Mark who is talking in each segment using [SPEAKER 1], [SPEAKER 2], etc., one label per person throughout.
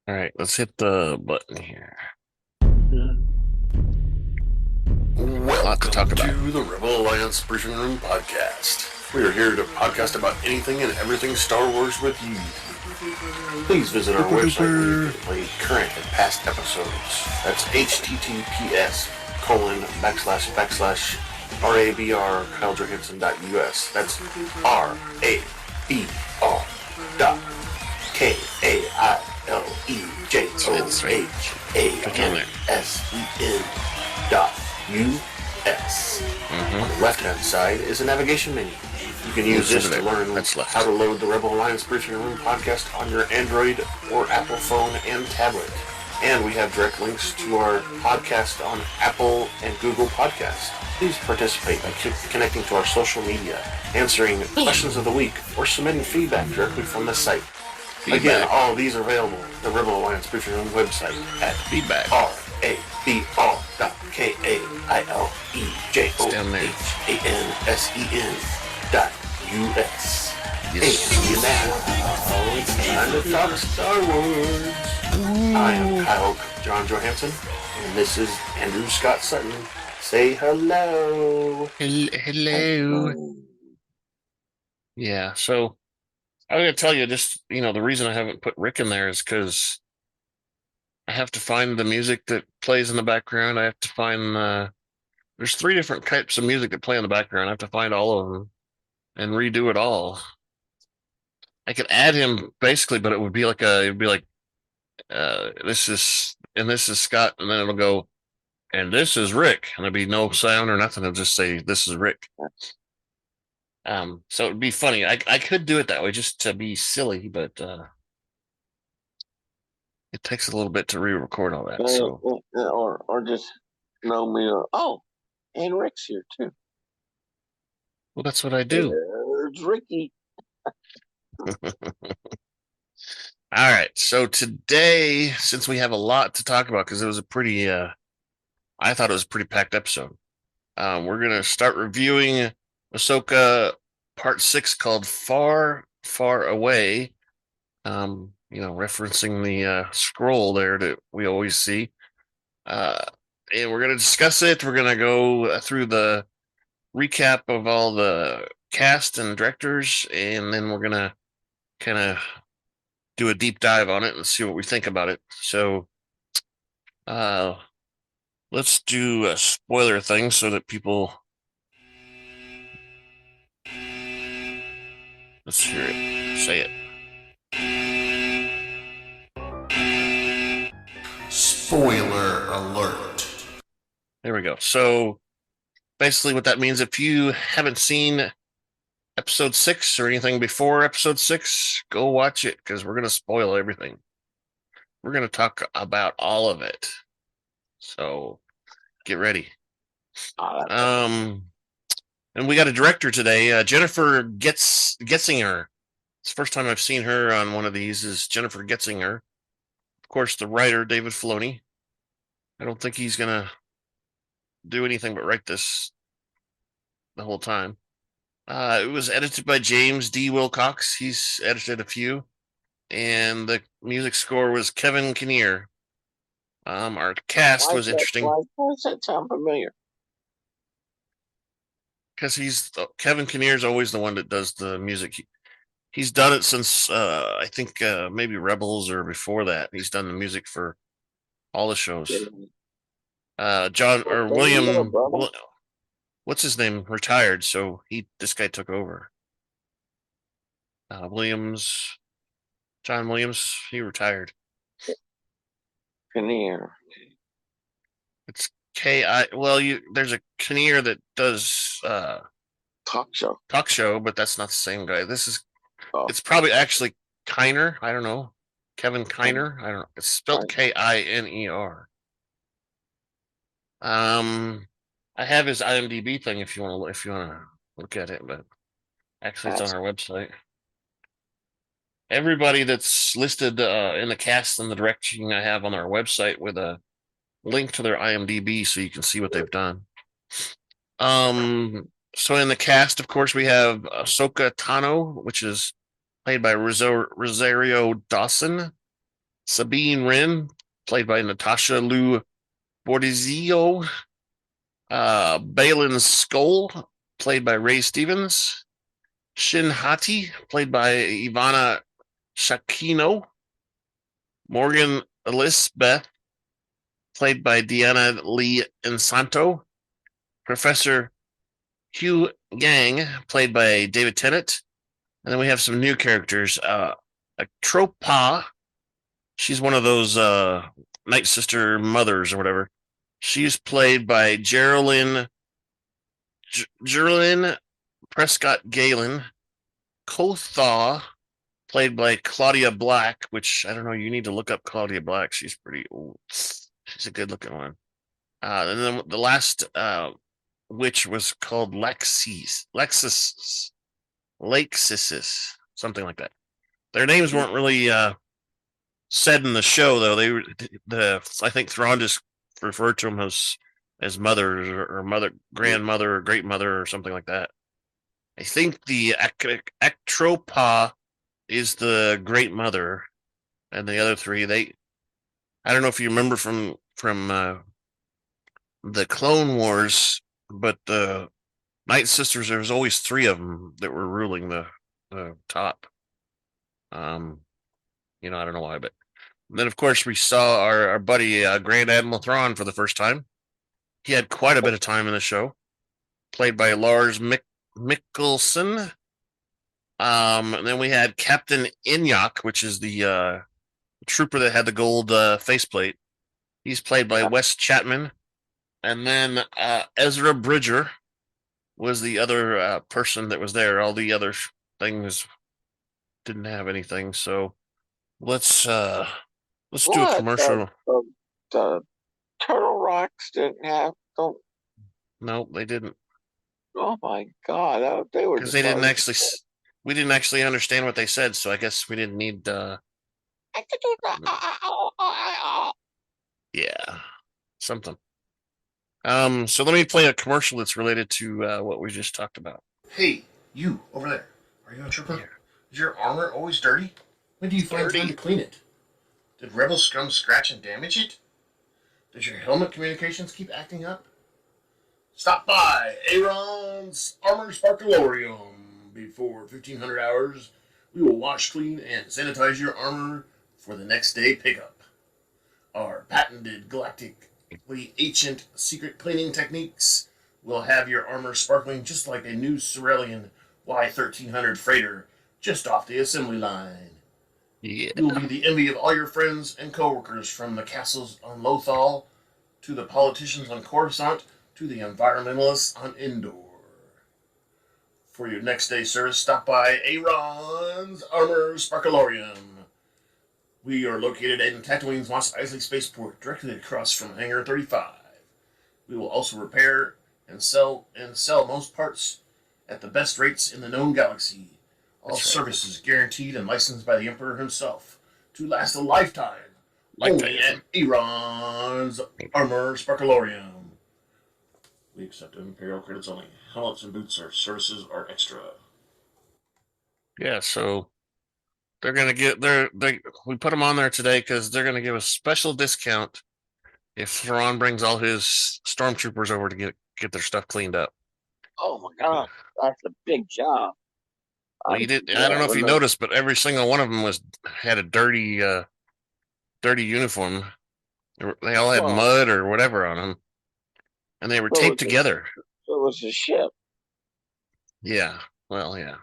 [SPEAKER 1] All right, let's hit the button here. A lot to talk
[SPEAKER 2] Welcome
[SPEAKER 1] about.
[SPEAKER 2] to the Rebel Alliance Briefing Room podcast. We are here to podcast about anything and everything Star Wars with you. Please visit our website where you can play current and past episodes. That's https://RABR KyleJohansson.us. That's RABR dot KAILEJOHANSEN dot US. On the left-hand side is a navigation menu. You can use this to learn how to load the Rebel Alliance Briefing Room podcast on your Android or Apple phone and tablet. And we have direct links to our podcast on Apple and Google Podcasts. Please participate by connecting to our social media, answering questions of the week, or submitting feedback directly from the site. Again, all of these are available at the Rebel Alliance Briefing Room website at
[SPEAKER 1] feedback.
[SPEAKER 2] RABR.KAILEJOHANSEN.US. Yes. And now, it's time to talk Star Wars. I am Kyle John Johansson, and this is Andrew Scott Sutton. Say hello.
[SPEAKER 1] Hello. Yeah, so I'm going to tell you just, the reason I haven't put Rick in there is because I have to find the music that plays in the background. I have to find, there's 3 different types of music that play in the background. I have to find all of them and redo it all. I could add him basically, but it'd be like, this is Scott, and then it'll go, and this is Rick, and there'd be no sound or nothing. It'll just say, this is Rick. So it'd be funny. I could do it that way just to be silly, but it takes a little bit to re-record all that. So
[SPEAKER 3] or just know me. Oh, and Rick's here too.
[SPEAKER 1] Well, that's what I do.
[SPEAKER 3] There's Ricky.
[SPEAKER 1] All right. So today, since we have a lot to talk about, because it was a pretty, I thought it was a pretty packed episode. We're gonna start reviewing Ahsoka Part 6 called "Far, Far Away." Referencing the scroll there that we always see. And we're gonna discuss it. We're gonna go through the recap of all the cast and directors, and then we're gonna kind of do a deep dive on it and see what we think about it. So let's do a spoiler thing so that people, let's hear it. Say it.
[SPEAKER 2] Spoiler alert.
[SPEAKER 1] There we go. So basically what that means, if you haven't seen episode 6 or anything before episode 6, go watch it, because we're going to spoil everything. We're going to talk about all of it. So get ready. And we got a director today, Jennifer Getzinger. It's the first time I've seen her on one of these, is Jennifer Getzinger. Of course, the writer, David Filoni. I don't think he's going to do anything but write this the whole time. It was edited by James D. Wilcox. He's edited a few. And the music score was Kevin Kinnear. Our cast was interesting.
[SPEAKER 3] Why does that sound familiar?
[SPEAKER 1] Because Kevin Kinnear is always the one that does the music. He's done it since I think maybe Rebels or before that. He's done the music for all the shows. William, what's his name, retired, so this guy took over. John Williams, he retired.
[SPEAKER 3] Kinnear.
[SPEAKER 1] It's K-I. Well, there's a Kinnear that does
[SPEAKER 3] talk show,
[SPEAKER 1] but that's not the same guy. This is. It's probably actually Kiner. I don't know. Kevin Kiner. I don't know. It's spelled Kiner. I have his IMDb thing if you want to look at it, but actually it's on our website. Everybody that's listed in the cast and the direction I have on our website with a link to their IMDb so you can see what they've done. So in the cast, of course, we have Ahsoka Tano, which is played by Rosario Dawson. Sabine Wren, played by Natasha Bordizzo. Balin Skoll, played by Ray Stevens. Shin Hati, played by Ivanna Sakhino. Morgan Elisabeth, played by Deanna Lee Inosanto. Professor Huyang, played by David Tennant. And then we have some new characters. Aktropaw, she's one of those Night Sister mothers or whatever. She's played by Jeryl Prescott Galen. Kothaw, played by Claudia Black, which I don't know. You need to look up Claudia Black. She's pretty old. She's a good looking one. And then the last witch was called Lexis, something like that. Their names weren't really said in the show, though. I think Thrawn just referred to them as mothers or mother, grandmother, or great mother, or something like that. I think the Aktropaw is the great mother, and the other three, I don't know if you remember from the Clone Wars, but the Night Sisters, there was always three of them that were ruling the top. I don't know why, but then of course we saw our buddy Grand Admiral Thrawn for the first time. He had quite a bit of time in the show, played by Lars Mikkelsen. And then we had Captain Inyok, which is the trooper that had the gold faceplate. He's played by Wes Chapman. And then Ezra Bridger was the other person that was there. All the other things didn't have anything. So let's do a commercial.
[SPEAKER 3] The Turtle Rocks didn't have.
[SPEAKER 1] No, they didn't.
[SPEAKER 3] Oh my God, they were
[SPEAKER 1] because they didn't actually. We didn't actually understand what they said, so I guess we didn't need. Yeah, something. So let me play a commercial that's related to what we just talked about.
[SPEAKER 4] Hey, you over there. Are you a trooper? Yeah. Is your armor always dirty? When do you find time to clean it? Did rebel scum scratch and damage it? Does your helmet communications keep acting up? Stop by Aaron's Armor Sparkalorium. Before 1500 hours, we will wash, clean, and sanitize your armor for the next day pickup. Our patented galactically ancient secret cleaning techniques will have your armor sparkling just like a new Cerealian Y1300 freighter just off the assembly line.
[SPEAKER 1] Yeah.
[SPEAKER 4] You will be the envy of all your friends and coworkers, from the castles on Lothal to the politicians on Coruscant to the environmentalists on Endor. For your next day service, stop by Aaron's Armor Sparkalorium. We are located in Tatooine's Mos Eisley Spaceport, directly across from Hangar 35. We will also repair and sell most parts at the best rates in the known galaxy. All services guaranteed and licensed by the Emperor himself to last a lifetime. Only at Aaron's Armor Sparkalorium. We accept Imperial credits only. Helmets and boots services are extra.
[SPEAKER 1] Yeah, so they're gonna get we put them on there today because they're gonna give a special discount if Thrawn brings all his stormtroopers over to get their stuff cleaned up.
[SPEAKER 3] Oh my God, that's a big job.
[SPEAKER 1] Well, I don't know if you noticed, but every single one of them had a dirty uniform. They all had mud or whatever on them, and they were taped together.
[SPEAKER 3] It was a ship.
[SPEAKER 1] Yeah, well, yeah,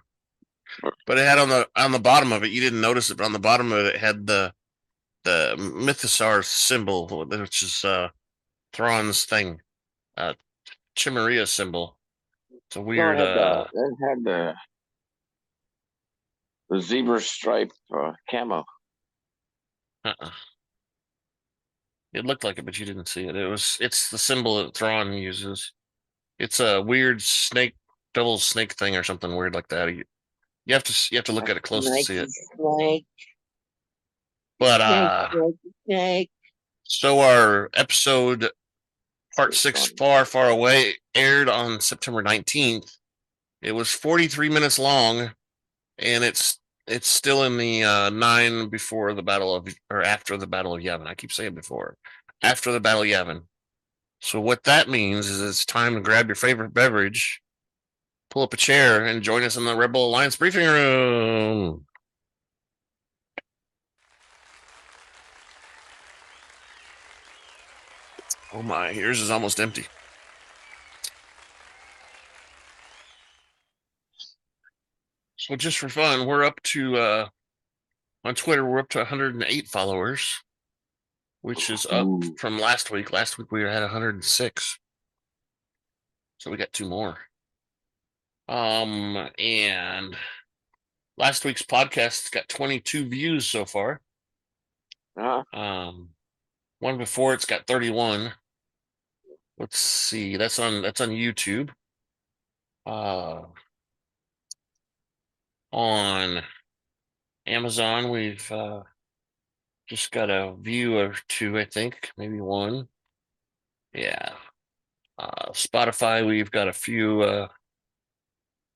[SPEAKER 1] but it had on the bottom of it. You didn't notice it, but on the bottom of it had the Mythosaur symbol, which is Thrawn's thing, Chimeria symbol. It's a weird.
[SPEAKER 3] It had the zebra stripe camo.
[SPEAKER 1] It looked like it, but you didn't see it. It's the symbol that Thrawn uses. It's a weird double snake thing or something weird like that. You have to look at it close to see it.
[SPEAKER 3] Snake.
[SPEAKER 1] But
[SPEAKER 3] snake.
[SPEAKER 1] So our episode part 6, Far, Far Away, aired on September 19th. It was 43 minutes long, and it's It's still in the 9 before the battle of, or after the Battle of Yavin. I keep saying before, after the Battle of Yavin. So what that means is it's time to grab your favorite beverage, pull up a chair, and join us in the Rebel Alliance briefing room. Oh my, yours is almost empty. So just for fun, we're up to on Twitter, we're up to 108 followers, which is up from last week. Last week we had 106. So we got 2 more. And last week's podcast got 22 views so far. One before it's got 31. Let's see. That's on YouTube. On Amazon, we've just got a view or 2, I think, maybe 1. Yeah. Spotify, we've got a few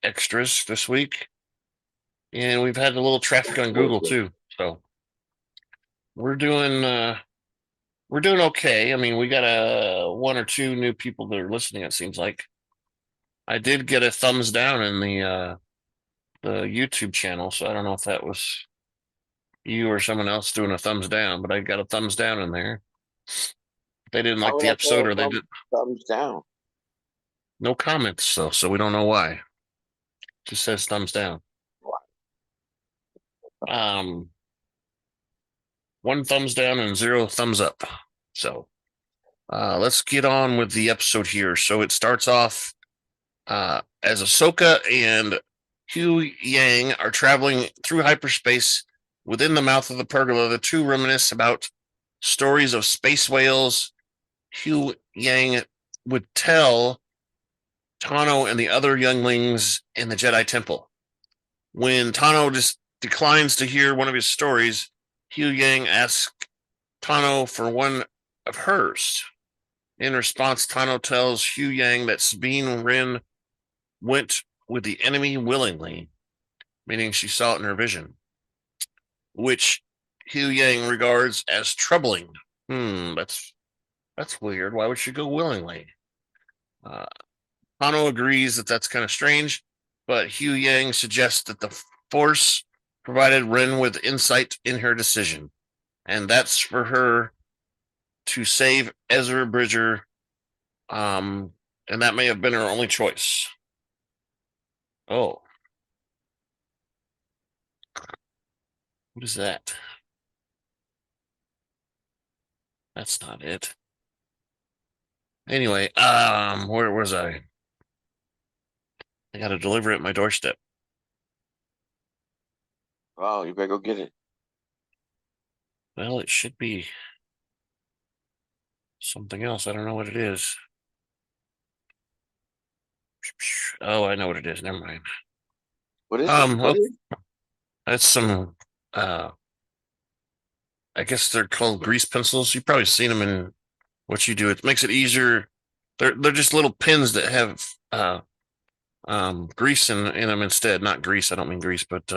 [SPEAKER 1] extras this week, and we've had a little traffic on Google too. So we're doing okay. I mean, we got 1 or 2 new people that are listening. It seems like I did get a thumbs down in the YouTube channel, so I don't know if that was you or someone else doing a thumbs down, but I got a thumbs down in there. They didn't like the episode, or they did
[SPEAKER 3] thumbs down.
[SPEAKER 1] No comments though, so we don't know why. Just says thumbs down. 1 thumbs down and 0 thumbs up. So let's get on with the episode here. So it starts off as Ahsoka and Huyang are traveling through hyperspace within the mouth of the pergola. The 2 reminisce about stories of space whales Huyang would tell Tano and the other younglings in the Jedi Temple. When Tano just declines to hear one of his stories, Huyang asks Tano for one of hers. In response, Tano tells Huyang that Sabine Wren went with the enemy willingly, meaning she saw it in her vision, which Huyang regards as troubling. That's weird. Why would she go willingly? Tano agrees that that's kind of strange, but Huyang suggests that the Force provided Wren with insight in her decision, and that's for her to save Ezra Bridger, and that may have been her only choice. Oh. What is that? That's not it. Anyway, where was I? I got to deliver it at my doorstep.
[SPEAKER 3] Oh, you better go get it.
[SPEAKER 1] Well, it should be something else. I don't know what it is. Oh, I know what it is. Never mind.
[SPEAKER 3] What is it? What is it?
[SPEAKER 1] That's some I guess they're called grease pencils. You've probably seen them in what you do. It makes it easier. They're just little pins that have grease in them instead. Not grease. I don't mean grease, but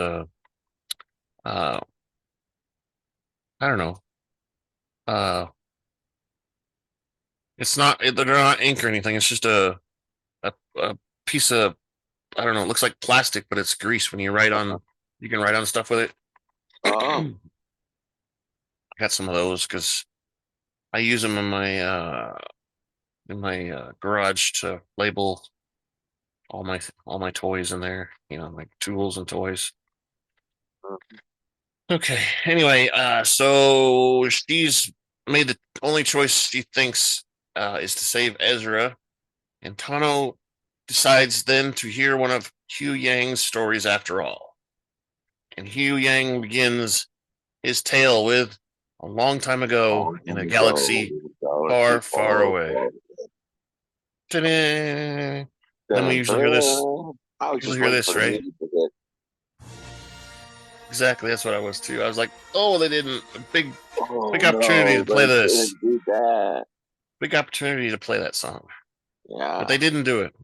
[SPEAKER 1] I don't know. It's not. They're not ink or anything. It's just a piece of, I don't know. It looks like plastic, but it's grease. When you write on, you can write on stuff with it. I got some of those because I use them in my garage to label all my toys in there. You know, like tools and toys. Okay. Anyway, so she's made the only choice she thinks is to save Ezra, and Tano decides then to hear one of Huyang's stories after all. And Huyang begins his tale with a long time ago in a galaxy far, far away. Ta-da! Then we usually hear this. Usually hear this, right? Exactly, that's what I was too. I was like, "Oh, they didn't big opportunity to play this. Big opportunity to play that song."
[SPEAKER 3] Yeah,
[SPEAKER 1] but they didn't do it.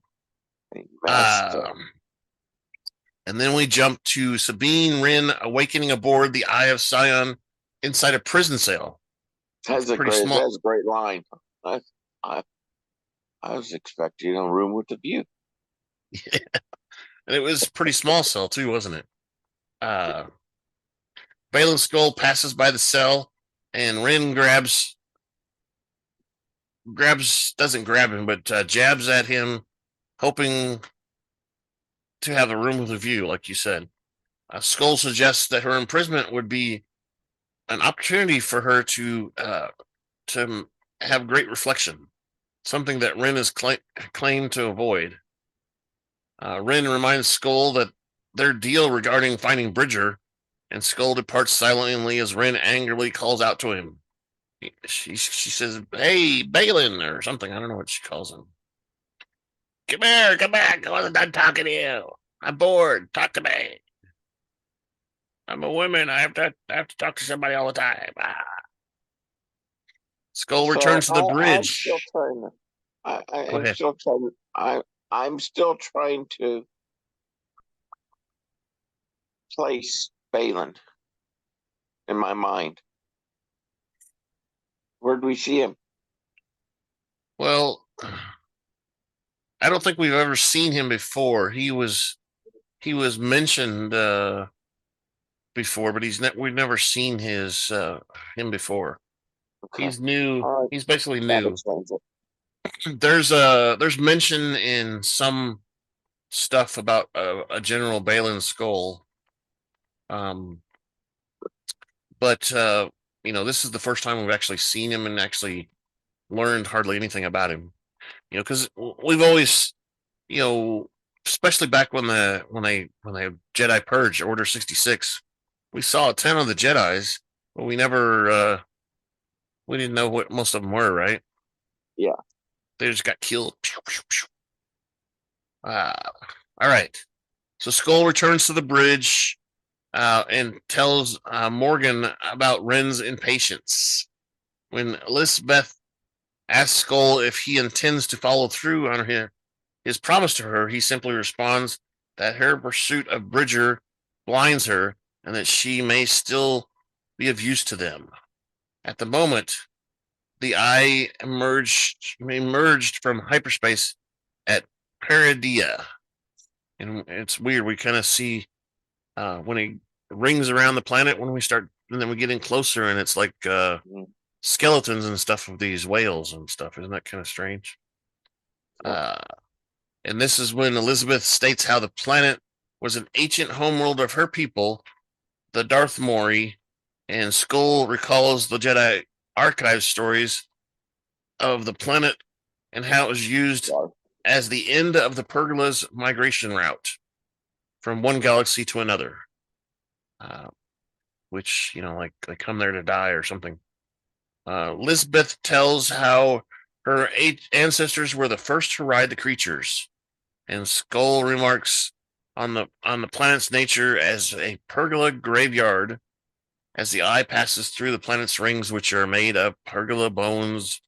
[SPEAKER 1] And then we jump to Sabine Wren awakening aboard the Eye of Sion inside a prison cell.
[SPEAKER 3] That's a great line. I, I, I was expecting a room with a view.
[SPEAKER 1] Yeah. And it was a pretty small cell too, wasn't it? Baylan's Skoll passes by the cell, and Wren doesn't grab him, but jabs at him, hoping to have a room with a view, like you said. Skoll suggests that her imprisonment would be an opportunity for her to have great reflection, something that Wren has claimed to avoid. Wren reminds Skoll that their deal regarding finding Bridger, and Skoll departs silently as Wren angrily calls out to him. She says, "Hey, Baylan," or something. I don't know what she calls him. Come here, come back. I wasn't done talking to you. I'm bored. Talk to me. I'm a woman. I have to talk to somebody all the time. Skoll returns to the bridge.
[SPEAKER 3] I'm still trying to place Baylan in my mind. Where do we see him?
[SPEAKER 1] Well, I don't think we've ever seen him before. He was mentioned before, but we've never seen him before. Okay. He's new. Right. He's basically new. There's mention in some stuff about a General Baylan Skoll. But this is the first time we've actually seen him and actually learned hardly anything about him. Because we've always, especially back when they Jedi purged Order 66, we saw a ton of the Jedis, but we never we didn't know what most of them were, right?
[SPEAKER 3] Yeah.
[SPEAKER 1] They just got killed. All right. So Skoll returns to the bridge and tells Morgan about Wren's impatience. When Elisabeth asks Skoll if he intends to follow through on his promise to her, he simply responds that her pursuit of Bridger blinds her and that she may still be of use to them. At the moment, the eye emerged from hyperspace at Peridia. And it's weird. We kind of see when he rings around the planet when we start, and then we get in closer, and it's like skeletons and stuff of these whales and stuff. Isn't that kind of strange? And this is when Elisabeth states how the planet was an ancient homeworld of her people, the Darth Mori, and Skoll recalls the Jedi archive stories of the planet and how it was used as the end of the Pergola's migration route from one galaxy to another, which, like they come there to die or something. Elisabeth tells how her ancestors were the first to ride the creatures, and Skoll remarks on the planet's nature as a Pergola graveyard as the eye passes through the planet's rings, which are made of Pergola bones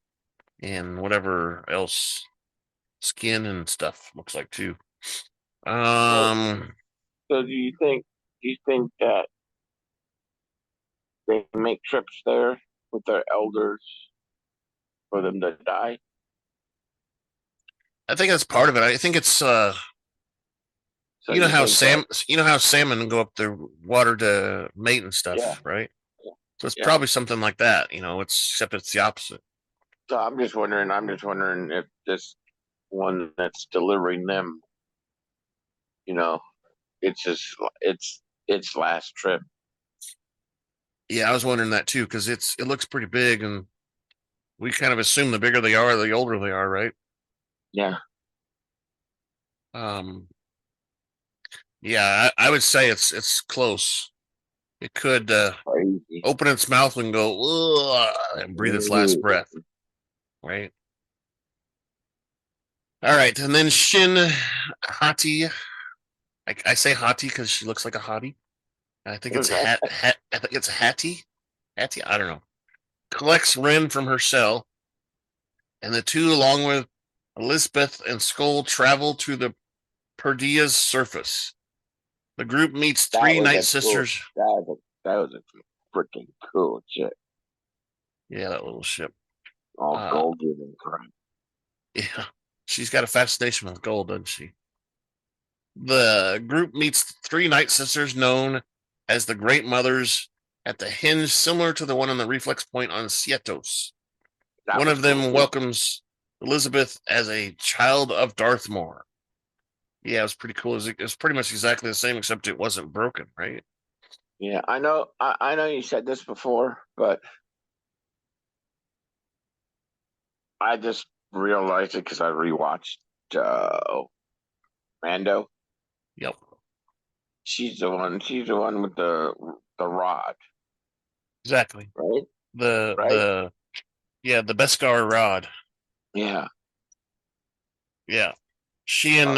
[SPEAKER 1] and whatever else, skin and stuff looks like too.
[SPEAKER 3] So do you think that they make trips there with their elders for them to die?
[SPEAKER 1] I think that's part of it. I think it's so you know how salmon go up the water to mate and stuff, yeah. Right? Yeah. So it's probably something like that, except it's the opposite.
[SPEAKER 3] So I'm just wondering if this one that's delivering them, it's its last trip.
[SPEAKER 1] Yeah, I was wondering that too, because it looks pretty big, and we kind of assume the bigger they are, the older they are, right?
[SPEAKER 3] Yeah.
[SPEAKER 1] Yeah, I would say it's close. It could open its mouth and go and breathe its last breath, right? All right, and then Shin Hati. I say Hati because she looks like a hottie. I think it's I think it's Hati. Hati, I don't know. Collects Wren from her cell, and the two, along with Elisabeth and Skoll, travel to the Perdia's surface. The group meets three Night Sisters.
[SPEAKER 3] That was a freaking cool ship.
[SPEAKER 1] Yeah, that little ship.
[SPEAKER 3] All golden and crap.
[SPEAKER 1] Yeah, she's got a fascination with gold, doesn't she? The group meets three Night Sisters known as the Great Mothers at the hinge similar to the one on the reflex point on Sietos. One of them welcomes Elisabeth as a child of Darthmore. Yeah, it was pretty cool. It was pretty much exactly the same, except it wasn't broken, right?
[SPEAKER 3] Yeah, I know. I know you said this before, but I just realized it because I rewatched Mando.
[SPEAKER 1] Yep.
[SPEAKER 3] She's the one with the rod.
[SPEAKER 1] Exactly.
[SPEAKER 3] Right.
[SPEAKER 1] The Beskar rod.
[SPEAKER 3] Yeah.
[SPEAKER 1] Yeah. She and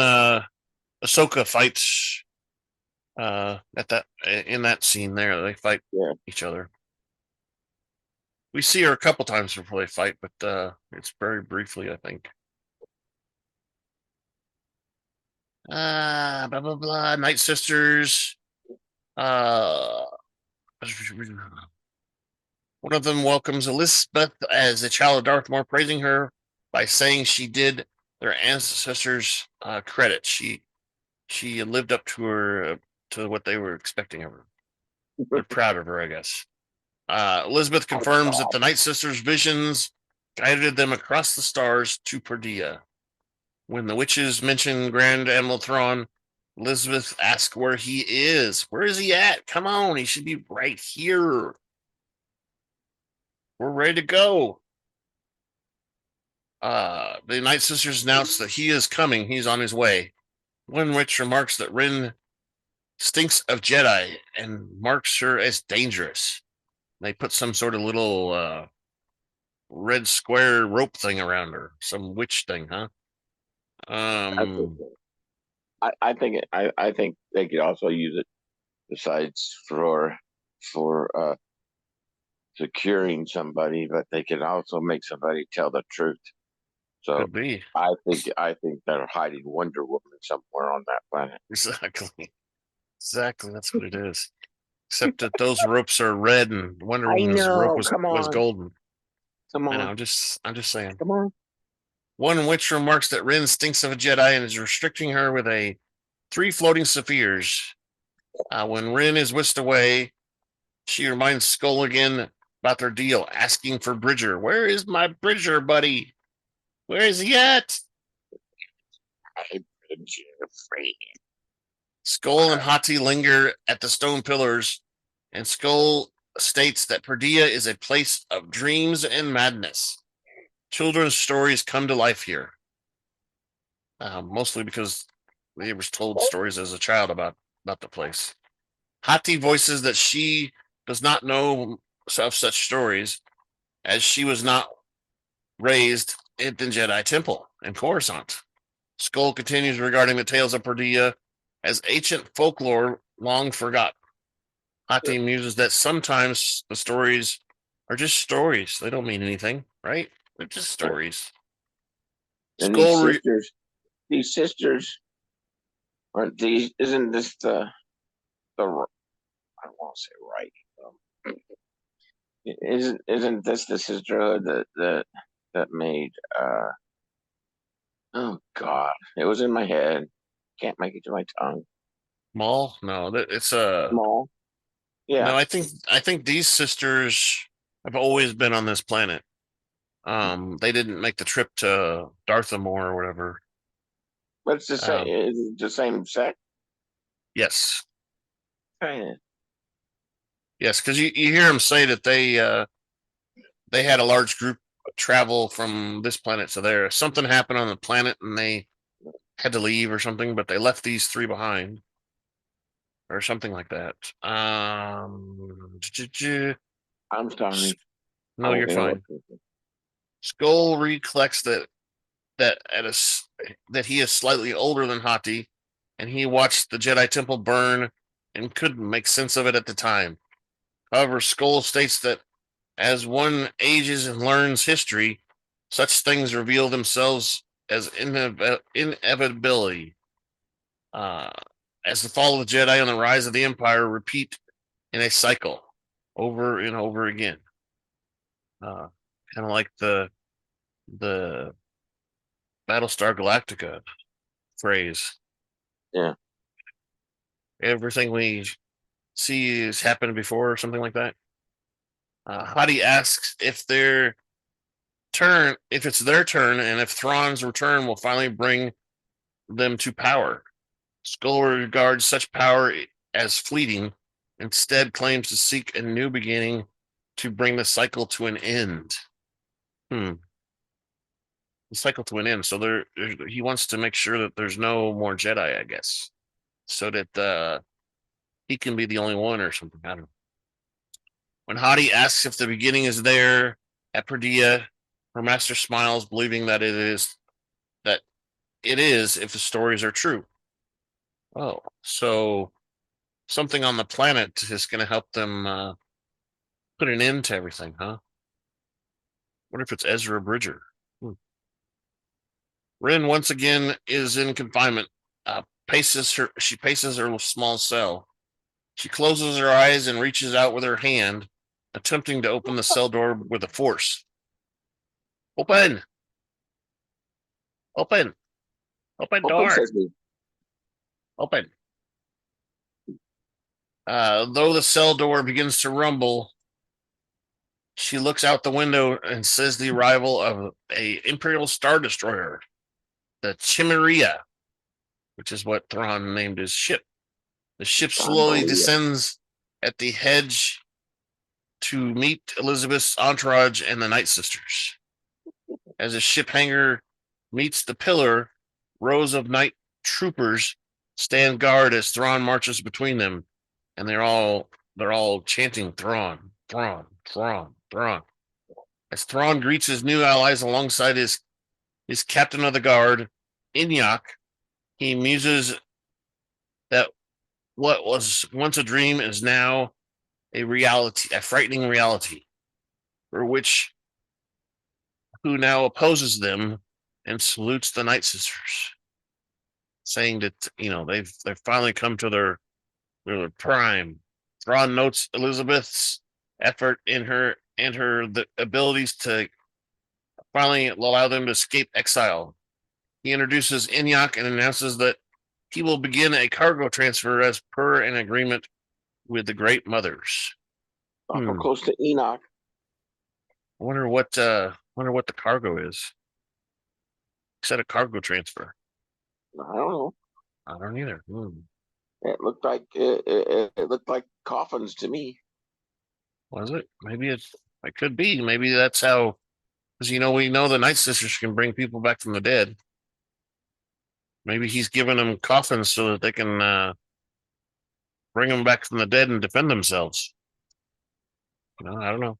[SPEAKER 1] Ahsoka fights in that scene there. They fight each other. We see her a couple times before they fight, but it's very briefly, I think. Blah blah blah. Night Sisters. One of them welcomes Elisabeth as a child of Darthmore, praising her by saying she did their ancestors credit. She lived up to her to what they were expecting of her. They're proud of her, I guess. Elisabeth confirms that the Night Sisters' visions guided them across the stars to Perdia. When the witches mention Grand Admiral Thrawn, Elisabeth asks where he is. Where is he at? Come on, he should be right here. We're ready to go. The Night Sisters announce that he is coming. He's on his way. One witch remarks that Wren stinks of Jedi and marks her as dangerous. They put some sort of little red square rope thing around her. Some witch thing, huh?
[SPEAKER 3] I think they could also use it besides for securing somebody, but they can also make somebody tell the truth. So
[SPEAKER 1] could be.
[SPEAKER 3] I think they're hiding Wonder Woman somewhere on that planet.
[SPEAKER 1] Exactly. That's what it is. Except that those ropes are red and Wonder Woman's rope was golden.
[SPEAKER 3] Come on.
[SPEAKER 1] I know, I'm just saying.
[SPEAKER 3] Come on.
[SPEAKER 1] One witch remarks that Wren stinks of a Jedi and is restricting her with 3 floating spheres. When Wren is whisked away, she reminds Skoll again about their deal, asking for Bridger. Where is my Bridger, buddy? Where is he at? Skoll and Hati linger at the stone pillars, and Skoll states that Perdia is a place of dreams and madness. Children's stories come to life here. Mostly because they were told stories as a child about the place. Hati voices that she does not know of such stories, as she was not raised in the Jedi Temple in Coruscant. Skoll continues regarding the tales of Perdia as ancient folklore long forgotten. Hati muses that sometimes the stories are just stories. They don't mean anything, right? They're just stories.
[SPEAKER 3] And these sisters aren't these? Isn't this the I don't want to say right? Isn't this the sisterhood that made? Oh God, it was in my head. Can't make it to my tongue.
[SPEAKER 1] Maul? No, it's a
[SPEAKER 3] Maul. Yeah.
[SPEAKER 1] No, I think these sisters have always been on this planet. They didn't make the trip to Darthamore or whatever.
[SPEAKER 3] But it's the same. Is it the same sex?
[SPEAKER 1] Yes.
[SPEAKER 3] Okay.
[SPEAKER 1] Yes, because you hear them say that they had a large group travel from this planet to there. Something happened on the planet and they had to leave or something, but they left these 3 behind. Or something like that. I'm
[SPEAKER 3] sorry.
[SPEAKER 1] No, you're fine. Skoll recollects that he is slightly older than Hati, and he watched the Jedi Temple burn and couldn't make sense of it at the time. However, Skoll states that as one ages and learns history, such things reveal themselves as inevitability. as the fall of the Jedi and the rise of the Empire repeat in a cycle over and over again. Kind of like the Battlestar Galactica phrase.
[SPEAKER 3] Yeah.
[SPEAKER 1] Everything we see has happened before, or something like that. Hati asks if it's their turn, and if Thrawn's return will finally bring them to power. Skoll regards such power as fleeting, instead claims to seek a new beginning to bring the cycle to an end. The cycle to an end. So he wants to make sure that there's no more Jedi, I guess, so that he can be the only one or something. I don't know. When Hati asks if the beginning is there at Perdia, her master smiles, believing that it is if the stories are true. Oh, so something on the planet is going to help them put an end to everything, huh? What if it's Ezra Bridger? Wren once again is in confinement. She paces her small cell. She closes her eyes and reaches out with her hand, attempting to open the cell door with a force. Open! Open! Open door! Open. Though the cell door begins to rumble, she looks out the window and says the arrival of a Imperial Star Destroyer, the Chimeria, which is what Thrawn named his ship. The ship slowly descends at the hedge to meet Elisabeth's entourage and the Night Sisters. As the ship hangar meets the pillar, rows of night troopers stand guard as Thrawn marches between them, and they're all chanting Thrawn, Thrawn, Thrawn, Thrawn. As Thrawn greets his new allies alongside his captain of the guard, Inyok, he muses that what was once a dream is now a reality, a frightening reality, for which who now opposes them and salutes the Night Sisters, saying that they've finally come to their prime. Thrawn notes Elisabeth's effort in her and the abilities to finally allow them to escape exile. He introduces Inyok and announces that he will begin a cargo transfer as per an agreement with the Great Mothers.
[SPEAKER 3] Close to Enoch.
[SPEAKER 1] I wonder what the cargo is. He said a cargo transfer.
[SPEAKER 3] I don't know.
[SPEAKER 1] I don't either.
[SPEAKER 3] It looked like coffins to me.
[SPEAKER 1] Was it? Maybe it could be. Maybe that's how, because we know the Night Sisters can bring people back from the dead. Maybe he's giving them coffins so that they can bring them back from the dead and defend themselves. I don't know.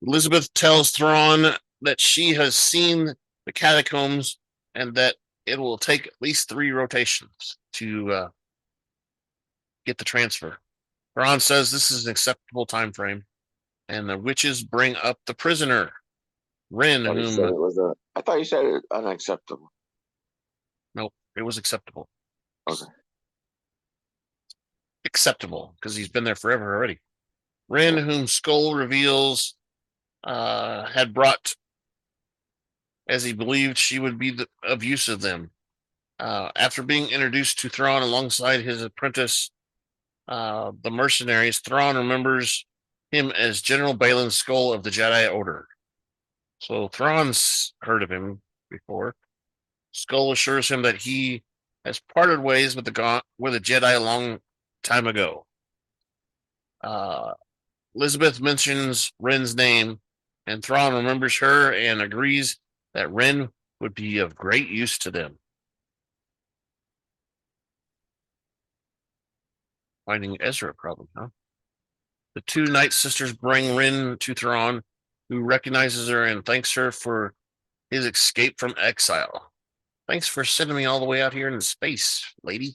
[SPEAKER 1] Elisabeth tells Thrawn that she has seen the catacombs and that it will take at least 3 rotations to get the transfer. Thrawn says this is an acceptable time frame, and the witches bring up the prisoner, Wren,
[SPEAKER 3] I thought you said it unacceptable.
[SPEAKER 1] Nope, it was acceptable.
[SPEAKER 3] Okay.
[SPEAKER 1] Acceptable, because he's been there forever already. Wren, whom Skoll reveals had brought, as he believed she would be of use of them. After being introduced to Thrawn alongside his apprentice, the mercenaries, Thrawn remembers him as General Baylan Skoll of the Jedi Order. So Thrawn's heard of him before. Skoll assures him that he has parted ways with the Jedi a long time ago. Elisabeth mentions Wren's name, and Thrawn remembers her and agrees that Wren would be of great use to them. Finding Ezra problem, huh? The 2 Night Sisters bring Wren to Thrawn, who recognizes her and thanks her for his escape from exile. Thanks for sending me all the way out here into space, lady.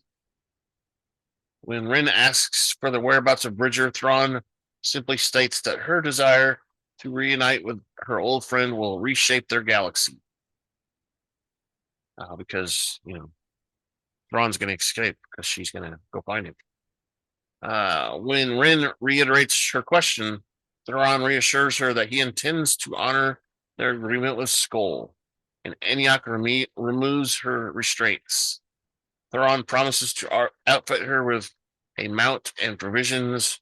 [SPEAKER 1] When Wren asks for the whereabouts of Bridger, Thrawn simply states that her desire to reunite with her old friend will reshape their galaxy. Because, Thrawn's going to escape because she's going to go find him. When Wren reiterates her question, Thrawn reassures her that he intends to honor their agreement with Skoll, and Enoch removes her restraints. Thrawn promises to outfit her with a mount and provisions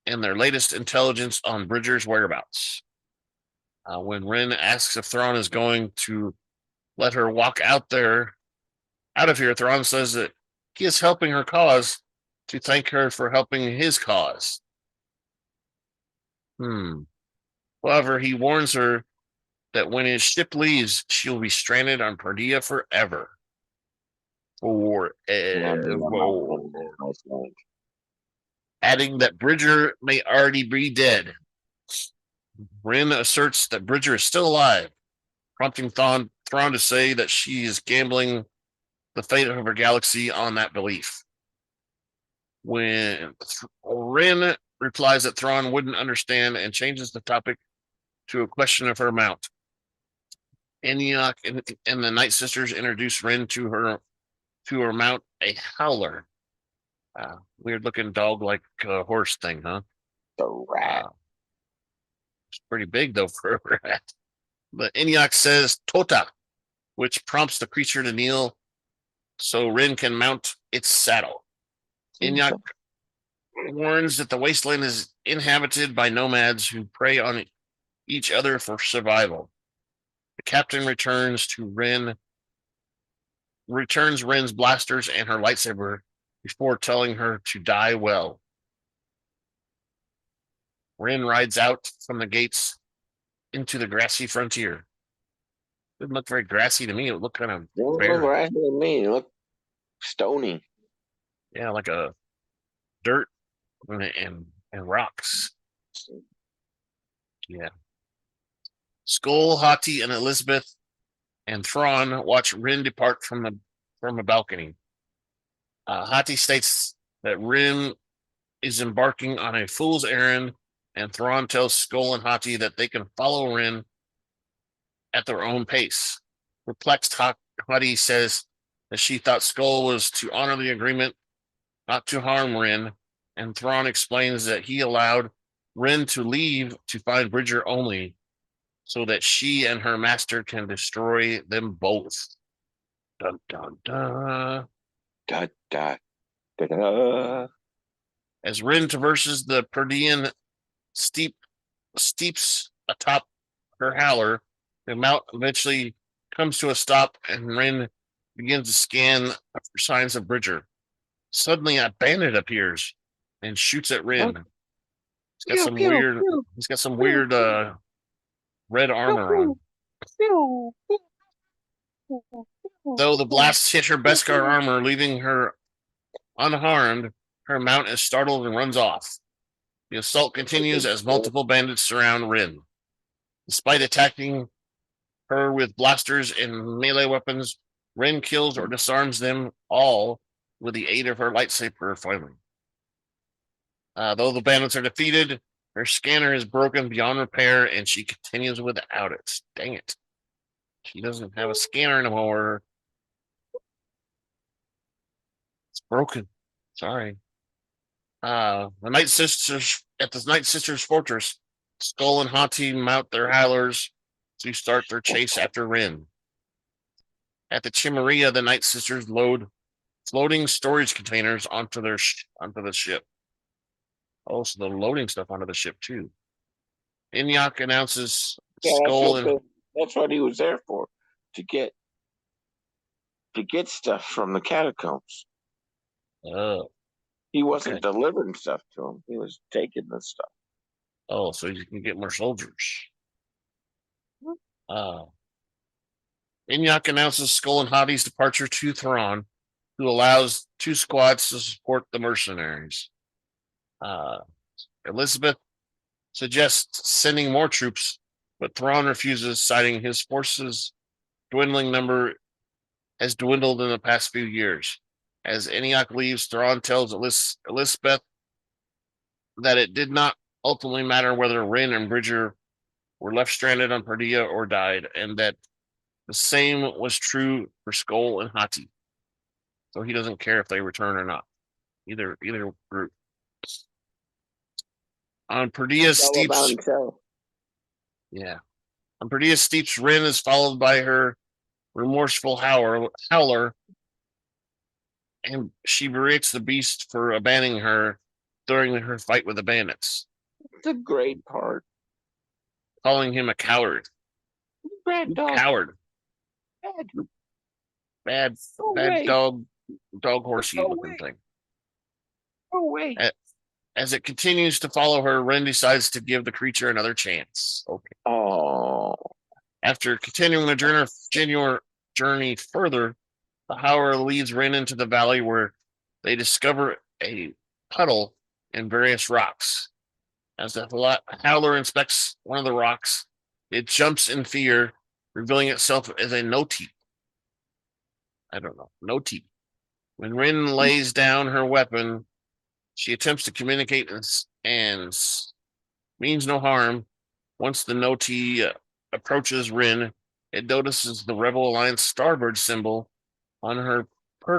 [SPEAKER 1] and their latest intelligence on Bridger's whereabouts. When Wren asks if Thrawn is going to let her walk out of here, Thrawn says that he is helping her cause to thank her for helping his cause. However, he warns her that when his ship leaves, she'll be stranded on Perdea forever. Adding that Bridger may already be dead. Wren asserts that Bridger is still alive, prompting Thrawn to say that she is gambling the fate of her galaxy on that belief. When Wren replies that Thrawn wouldn't understand and changes the topic to a question of her mount. Enoch and the Night Sisters introduce Wren to her mount, a howler. Weird looking dog like horse thing, huh?
[SPEAKER 3] The rat.
[SPEAKER 1] It's pretty big though for a rat. But Enoch says Tota, which prompts the creature to kneel so Wren can mount its saddle. Enoch warns that the wasteland is inhabited by nomads who prey on each other for survival. The captain returns Wren's blasters and her lightsaber before telling her to die well. Wren rides out from the gates into the grassy frontier. Didn't look very grassy to me. It looked kind of bare.
[SPEAKER 3] Grassy to me. It looked stony.
[SPEAKER 1] Yeah, like a dirt and rocks. Yeah. Skoll, Hati, and Elisabeth and Thrawn watch Wren depart from a balcony. Hati states that Wren is embarking on a fool's errand, and Thrawn tells Skoll and Hati that they can follow Wren at their own pace. Perplexed, Hati says that she thought Skoll was to honor the agreement, not to harm Wren, and Thrawn explains that he allowed Wren to leave to find Bridger only, so that she and her master can destroy them both. Dun dun dun.
[SPEAKER 3] Da, da, da, da.
[SPEAKER 1] As Wren traverses the Perdean steeps atop her howler, the mount eventually comes to a stop, and Wren begins to scan for signs of Bridger. Suddenly, a bandit appears and shoots at Wren. He's got some weird red armor on. Though the blasts hit her Beskar armor, leaving her unharmed, her mount is startled and runs off. The assault continues as multiple bandits surround Wren. Despite attacking her with blasters and melee weapons, Wren kills or disarms them all with the aid of her lightsaber finally. Though the bandits are defeated, her scanner is broken beyond repair and she continues without it. Dang it. She doesn't have a scanner anymore. It's broken. Sorry. The Night Sisters at the Night Sisters fortress, Skoll and Hati mount their howlers to start their chase after Wren. At the Chimeria, the Night Sisters load floating storage containers onto the ship. Oh, so they're loading stuff onto the ship too. Enoch announces Skoll and
[SPEAKER 3] that's what he was there for, to get stuff from the catacombs.
[SPEAKER 1] Oh.
[SPEAKER 3] He wasn't delivering stuff to him. He was taking the stuff.
[SPEAKER 1] Oh, so you can get more soldiers. Enoch announces Skoll and Hati's departure to Thrawn, who allows 2 squads to support the mercenaries. Elisabeth suggests sending more troops, but Thrawn refuses, citing his forces' dwindling number has dwindled in the past few years. As Enoch leaves, Thrawn tells Elisabeth that it did not ultimately matter whether Wren and Bridger were left stranded on Perdea or died, and that the same was true for Skoll and Hati. so he doesn't care if they return or not. Either group. On Perdia's steeps. Yeah. On Perdia's steeps, Wren is followed by her remorseful howler, and she berates the beast for abandoning her during her fight with the bandits.
[SPEAKER 3] It's a great part.
[SPEAKER 1] Calling him a coward.
[SPEAKER 3] Bad dog.
[SPEAKER 1] Coward. Bad dog horsey looking thing.
[SPEAKER 3] Oh, wait.
[SPEAKER 1] As it continues to follow her, Wren decides to give the creature another chance. Okay.
[SPEAKER 3] Oh.
[SPEAKER 1] After continuing the journey further, the howler leads Wren into the valley where they discover a puddle and various rocks. As the howler inspects one of the rocks, it jumps in fear, revealing itself as a noti. I don't know. Noti. When Wren lays down her weapon, she attempts to communicate and means no harm. Once the noti approaches Wren, it notices the Rebel Alliance Starbird symbol on her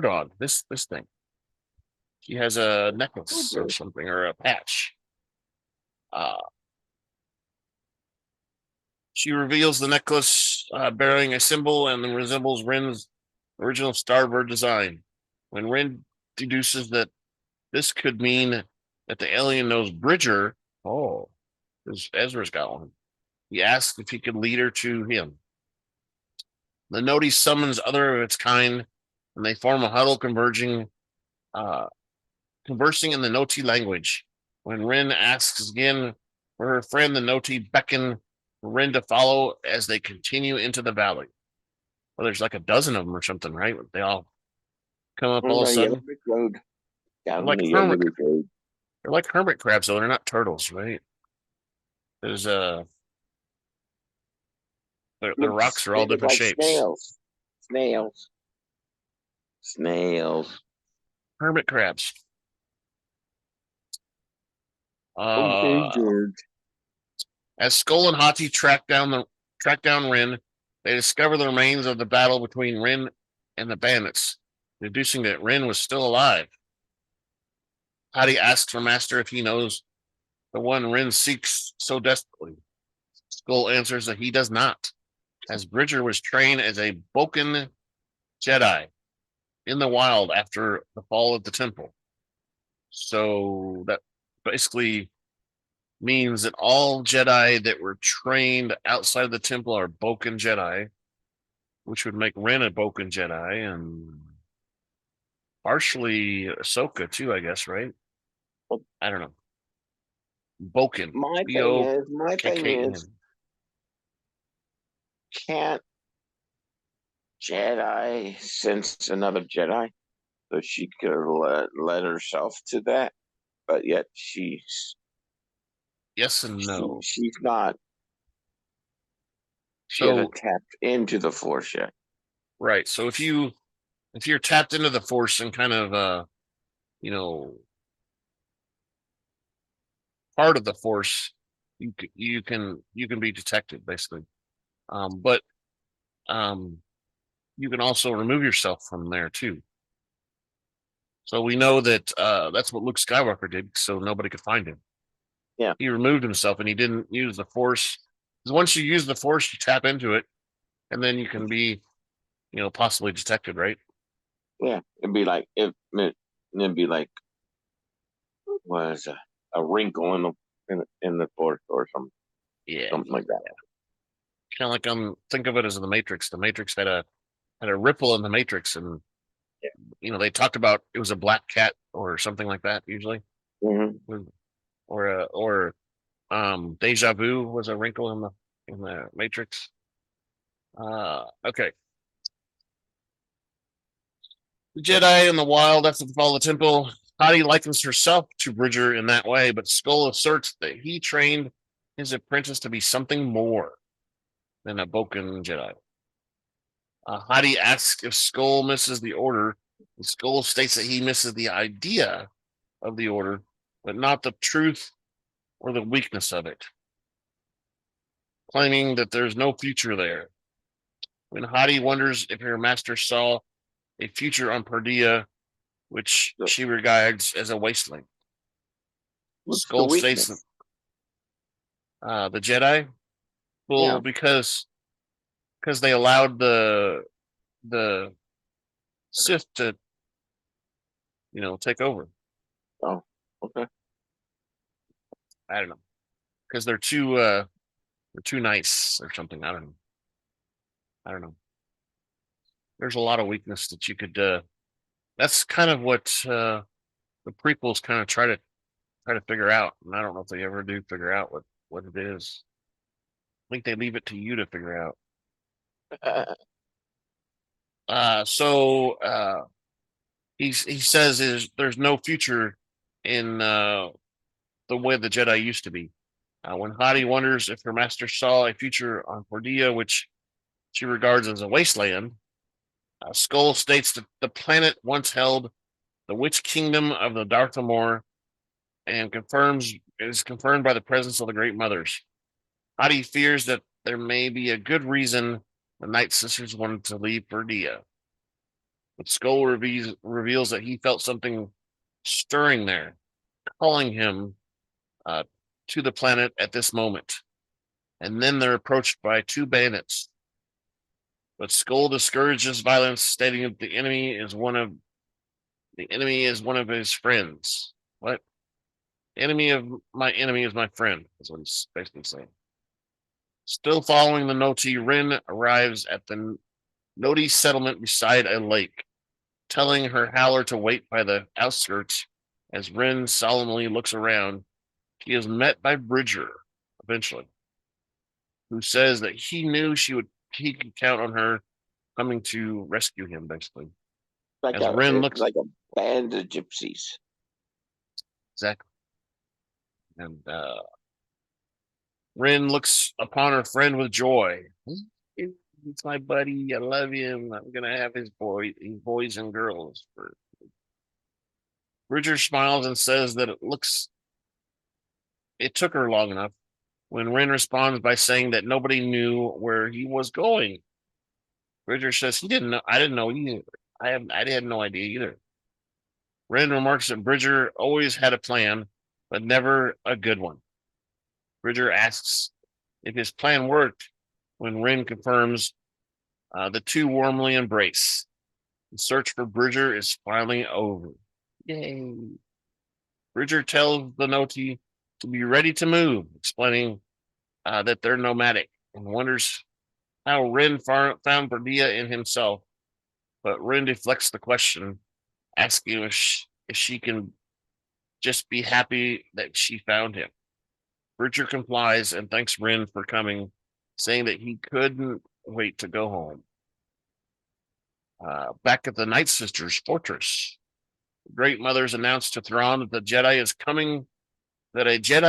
[SPEAKER 1] dog. This thing. She has a necklace or something, or a patch. She reveals the necklace bearing a symbol and resembles Wren's original Starbird design. When Wren deduces that this could mean that the alien knows Bridger, because Ezra's got one, he asks if he could lead her to him. The noti summons other of its kind, and they form a huddle conversing in the noti language. When Wren asks again for her friend, the noti beckon Wren to follow as they continue into the valley. Well, there's like a dozen of them or something, right? They all come up all of a sudden. They're like hermit crabs, though. They're not turtles, right? There's the rocks are all different shapes.
[SPEAKER 3] Snails.
[SPEAKER 1] Hermit crabs. As Skoll and Hati track down Wren, they discover the remains of the battle between Wren and the bandits, deducing that Wren was still alive. Hati asks her master if he knows the one Wren seeks so desperately. Skoll answers that he does not, as Bridger was trained as a Boken Jedi in the wild after the fall of the temple. So that basically means that all Jedi that were trained outside of the temple are Boken Jedi, which would make Wren a Boken Jedi, and partially Ahsoka too, I guess, right? Well, I don't know. Boken.
[SPEAKER 3] My thing is, can't Jedi sense another Jedi? So she could led herself to that, but yet she's
[SPEAKER 1] yes and no.
[SPEAKER 3] She's not. She hasn't tapped into the Force yet.
[SPEAKER 1] Right. So if you're tapped into the Force and kind of part of the Force, you can be detected basically. But you can also remove yourself from there too. So we know that that's what Luke Skywalker did, so nobody could find him.
[SPEAKER 3] Yeah.
[SPEAKER 1] He removed himself and he didn't use the Force. Because once you use the Force, you tap into it, and then you can be, possibly detected, right?
[SPEAKER 3] Yeah. It'd be like was a wrinkle in the Force or something.
[SPEAKER 1] Yeah.
[SPEAKER 3] Something like that.
[SPEAKER 1] Kind of like think of it as the Matrix. The Matrix had a ripple in the Matrix, and they talked about it was a black cat or something like that usually.
[SPEAKER 3] Mm-hmm.
[SPEAKER 1] Or deja vu was a wrinkle in the Matrix. Okay. The Jedi in the wild after the fall of the temple. Hati likens herself to Bridger in that way, but Skoll asserts that he trained his apprentice to be something more than a Boken Jedi. Hati asks if Skoll misses the order, and Skoll states that he misses the idea of the order, but not the truth or the weakness of it, claiming that there's no future there. When Hati wonders if her master saw a future on Perdea, which she regards as a wasteland. Skoll states that the Jedi, well, because they allowed the Sith to, take over.
[SPEAKER 3] Oh, okay.
[SPEAKER 1] I don't know, because they're too nice or something. I don't know. There's a lot of weakness that you could. That's kind of what the prequels kind of try to figure out, and I don't know if they ever do figure out what it is. I think they leave it to you to figure out. So he says there's no future in the way the Jedi used to be. When Hati wonders if her master saw a future on Perdea, which she regards as a wasteland, Skoll states that the planet once held the witch kingdom of the Darthamor, and is confirmed by the presence of the Great Mothers. Hati fears that there may be a good reason the Night Sisters wanted to leave Perdea. But Skoll reveals that he felt something stirring there, calling him to the planet at this moment. And then they're approached by two bandits. But Skoll discourages violence, stating that the enemy is one of his friends. What? The enemy of my enemy is my friend, is what he's basically saying. Still following the Noti, Wren arrives at the Noti settlement beside a lake, telling her howler to wait by the outskirts. As Wren solemnly looks around, he is met by Bridger, eventually, who says that he knew he could count on her coming to rescue him, basically.
[SPEAKER 3] Wren looks like a band of gypsies.
[SPEAKER 1] Exactly. And Wren looks upon her friend with joy. It's my buddy. I love him. I'm gonna have his boys and girls. Bridger smiles and says that it took her long enough. When Wren responds by saying that nobody knew where he was going. Bridger says he didn't know. I didn't know either. I had no idea either. Wren remarks that Bridger always had a plan, but never a good one. Bridger asks if his plan worked when Wren confirms. The two warmly embrace. The search for Bridger is finally over. Yay. Bridger tells the Noti to be ready to move, explaining that they're nomadic, and wonders how Wren found Perdea in himself. But Wren deflects the question, asking if she can just be happy that she found him. Bridger complies and thanks Wren for coming, saying that he couldn't wait to go home. Back at the Night Sisters' fortress, the Great Mothers announced to Thrawn that a Jedi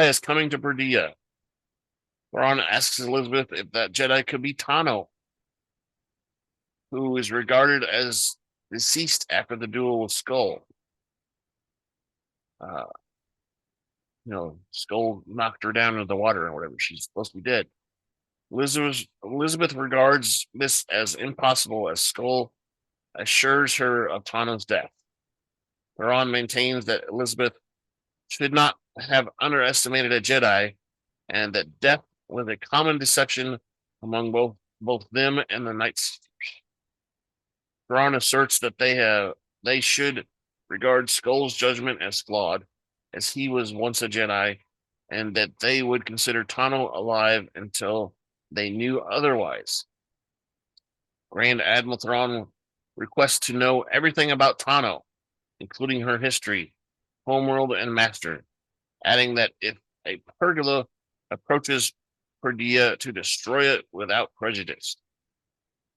[SPEAKER 1] is coming to Perdea. Thrawn asks Elisabeth if that Jedi could be Tano, who is regarded as deceased after the duel with Skoll. Skoll knocked her down into the water or whatever. She's supposed to be dead. Elisabeth regards this as impossible, as Skoll assures her of Tano's death. Thrawn maintains that Elisabeth should not have underestimated a Jedi, and that death was a common deception among both them and the Night Sisters. Thrawn asserts that they should regard Skoll's judgment as flawed, as he was once a Jedi, and that they would consider Tano alive until they knew otherwise. Grand Admiral Thrawn requests to know everything about Tano, including her history, homeworld, and master, adding that if a Pergola approaches Perdea to destroy it without prejudice.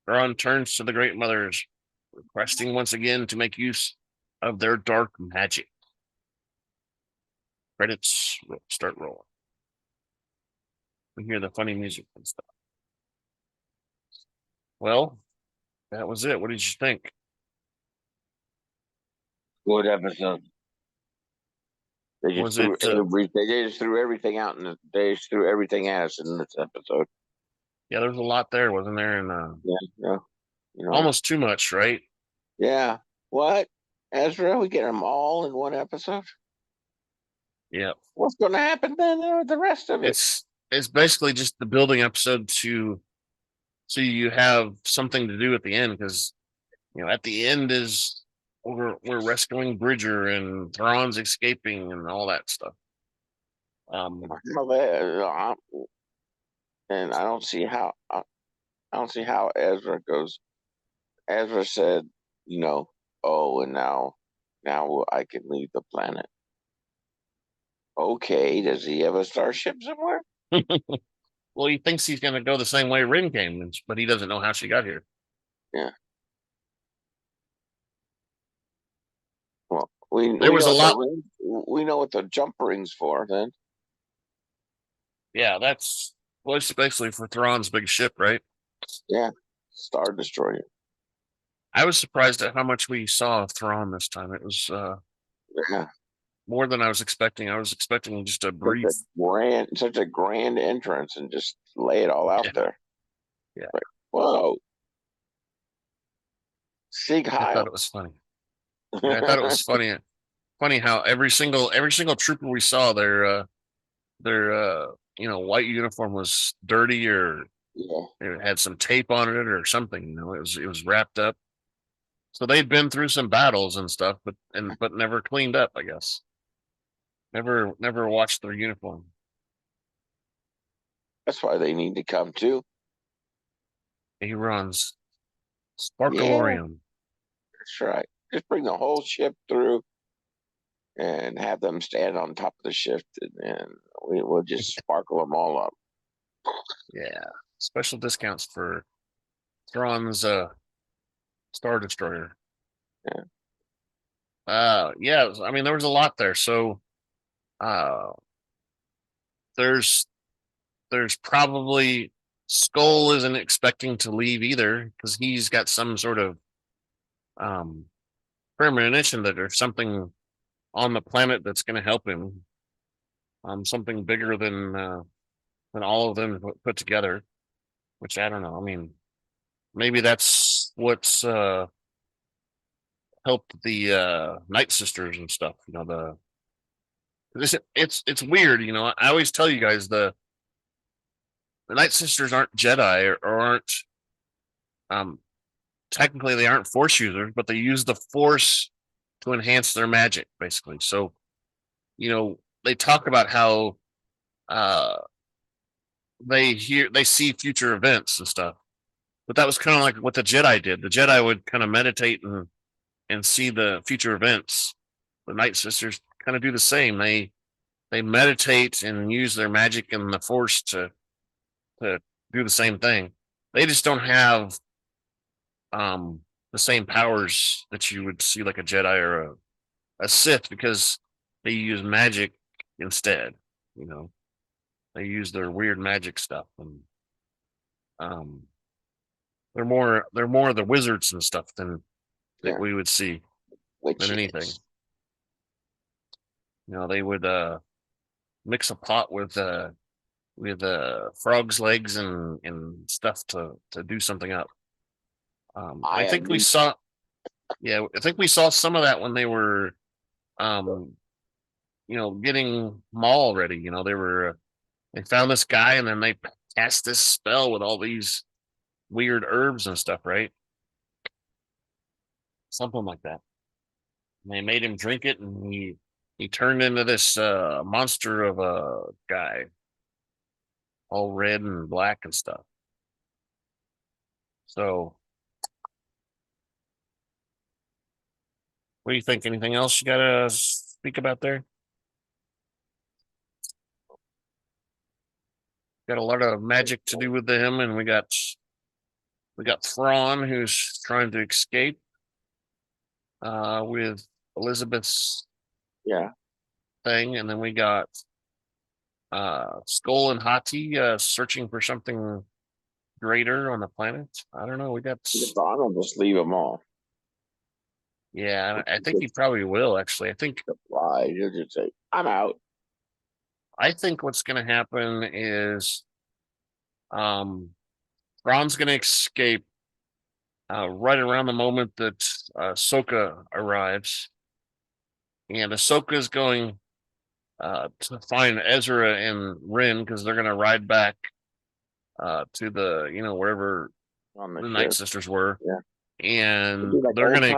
[SPEAKER 1] Thrawn turns to the Great Mothers, requesting once again to make use of their dark magic. Credits start rolling. We hear the funny music and stuff. Well, that was it. What did you think?
[SPEAKER 3] Good episode. They just threw everything out, and they just threw everything at us in this episode.
[SPEAKER 1] Yeah, there's a lot there, wasn't there? And
[SPEAKER 3] yeah,
[SPEAKER 1] almost too much, right?
[SPEAKER 3] Yeah. What? Ezra, we get them all in one episode?
[SPEAKER 1] Yeah.
[SPEAKER 3] What's going to happen then or the rest of it?
[SPEAKER 1] It's basically just the building episode so you have something to do at the end, because at the end is we're rescuing Bridger and Thrawn's escaping and all that stuff.
[SPEAKER 3] And I don't see how Ezra goes. Ezra said, oh, and now I can leave the planet. Okay, does he have a starship somewhere?
[SPEAKER 1] Well, he thinks he's going to go the same way Wren came, but he doesn't know how she got here.
[SPEAKER 3] Yeah. Well, we
[SPEAKER 1] There was
[SPEAKER 3] know
[SPEAKER 1] a lot.
[SPEAKER 3] We know what the jump ring's for then.
[SPEAKER 1] Yeah, that's basically for Thrawn's big ship, right?
[SPEAKER 3] Yeah, Star Destroyer.
[SPEAKER 1] I was surprised at how much we saw of Thrawn this time. It was
[SPEAKER 3] yeah,
[SPEAKER 1] more than I was expecting. I was expecting just a brief,
[SPEAKER 3] such a grand entrance and just lay it all out there.
[SPEAKER 1] Yeah.
[SPEAKER 3] Like, whoa. Sig Heil.
[SPEAKER 1] I thought it was funny. Yeah, I thought it was funny. Funny how every single trooper we saw, their white uniform was dirty, or it had some tape on it or something. It was wrapped up. So they'd been through some battles and stuff, but never cleaned up, I guess. Never washed their uniform.
[SPEAKER 3] That's why they need to come too.
[SPEAKER 1] He runs Sparkalorium.
[SPEAKER 3] That's right. Just bring the whole ship through and have them stand on top of the ship, and we'll just sparkle them all up.
[SPEAKER 1] Yeah. Special discounts for Thrawn's Star Destroyer. Yeah. I mean, there was a lot there. So, there's probably Skoll isn't expecting to leave either, because he's got some sort of premonition that there's something on the planet that's going to help him. Something bigger than all of them put together. Which I don't know. I mean, maybe that's what's helped the Night Sisters and stuff. It's weird. I always tell you guys the Night Sisters aren't Jedi, or aren't technically they aren't Force users, but they use the Force to enhance their magic, basically. So, they talk about how they see future events and stuff. But that was kind of like what the Jedi did. The Jedi would kind of meditate and see the future events. The Night Sisters kind of do the same. They meditate and use their magic and the Force to do the same thing. They just don't have the same powers that you would see like a Jedi or a Sith, because they use magic instead. They use their weird magic stuff, and they're more the wizards and stuff than that we would see than anything. They would mix a pot with frog's legs and stuff to do something up. I think we saw some of that when they were getting Maul ready. They found this guy, and then they cast this spell with all these weird herbs and stuff, right? Something like that. And they made him drink it, and he turned into this monster of a guy, all red and black and stuff. So, what do you think? Anything else you gotta speak about there? Got a lot of magic to do with him, and we got Thrawn, who's trying to escape with Elisabeth's thing, and then we got Skoll and Hati searching for something greater on the planet. I don't know. We got
[SPEAKER 3] Thrawn will just leave them all.
[SPEAKER 1] Yeah, I think he probably will. Actually, I think
[SPEAKER 3] he'll just say, "I'm out."
[SPEAKER 1] I think what's going to happen is, Thrawn's going to escape. right around the moment that Ahsoka arrives, and Ahsoka is going to find Ezra and Wren because they're going to ride back to the wherever
[SPEAKER 3] On the
[SPEAKER 1] the Night
[SPEAKER 3] ship.
[SPEAKER 1] Sisters were,
[SPEAKER 3] Yeah.
[SPEAKER 1] and
[SPEAKER 3] Like
[SPEAKER 1] they're going to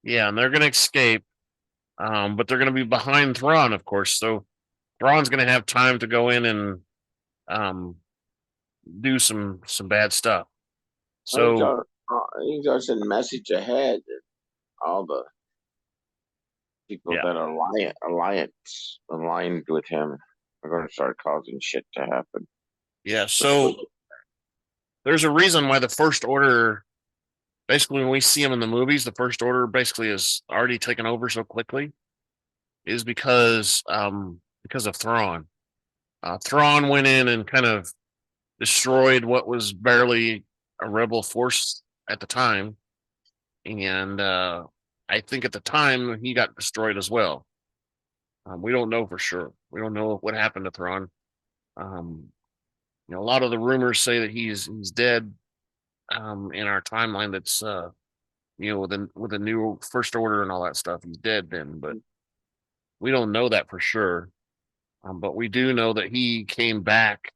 [SPEAKER 1] and they're going to escape, but they're going to be behind Thrawn, of course. So Thrawn's going to have time to go in and um, do some bad stuff. So
[SPEAKER 3] he got a message ahead. All the people that are aligned with him are going to start causing shit to happen.
[SPEAKER 1] Yeah, so there's a reason why the First Order, basically when we see them in the movies, the First Order basically is already taken over so quickly, is because of Thrawn. Thrawn went in and kind of destroyed what was barely a rebel force at the time, and I think at the time he got destroyed as well. We don't know for sure. We don't know what happened to Thrawn. A lot of the rumors say that he's dead. In our timeline, that's with the new First Order and all that stuff, he's dead then. But we don't know that for sure. But we do know that he came back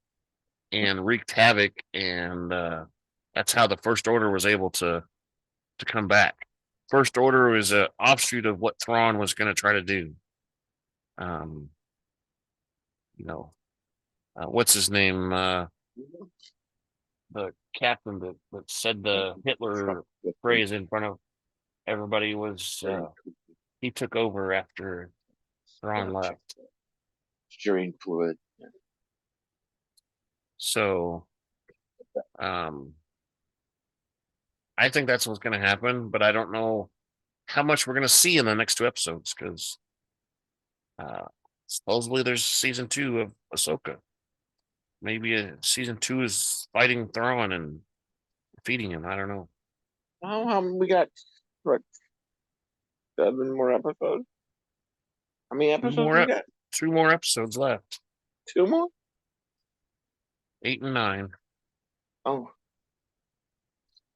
[SPEAKER 1] and wreaked havoc, and that's how the First Order was able to come back. First Order was an offshoot of what Thrawn was going to try to do. What's his name? The captain that said the Hitler phrase in front of everybody was he took over after Thrawn left.
[SPEAKER 3] Steering fluid.
[SPEAKER 1] So I think that's what's going to happen, but I don't know how much we're going to see in the next 2 episodes because supposedly there's season 2 of Ahsoka. Maybe season 2 is fighting Thrawn and defeating him. I don't know.
[SPEAKER 3] We got what 7 more episodes? How many episodes we got?
[SPEAKER 1] 2 more episodes left.
[SPEAKER 3] 2 more?
[SPEAKER 1] 8 and 9.
[SPEAKER 3] Oh.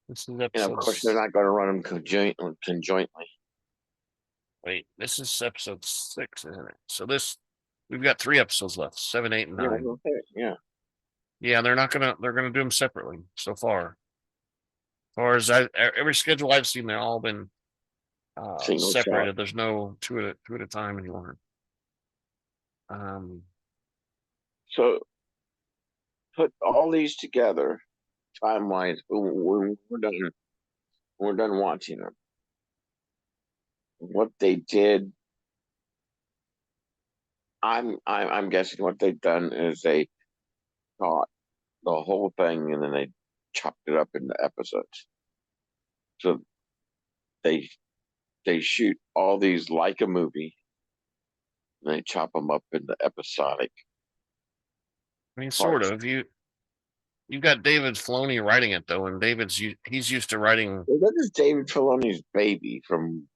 [SPEAKER 1] This is episode.
[SPEAKER 3] Of course, they're not going to run them conjointly.
[SPEAKER 1] Wait, this is episode 6, isn't it? So we've got 3 episodes left: 7, 8, and 9. Yeah, they're gonna do them separately so far. As far as every schedule I've seen, they've all been separated. Shot. There's no two at a time anymore.
[SPEAKER 3] So put all these together, time-wise, when we're done watching them. What they did, I'm guessing what they've done is they caught the whole thing and then they chopped it up into episodes. So they shoot all these like a movie, and they chop them up into episodic.
[SPEAKER 1] I mean, sort of. You've got David Filoni writing it though, and he's used to writing.
[SPEAKER 3] That is David Filoni's baby from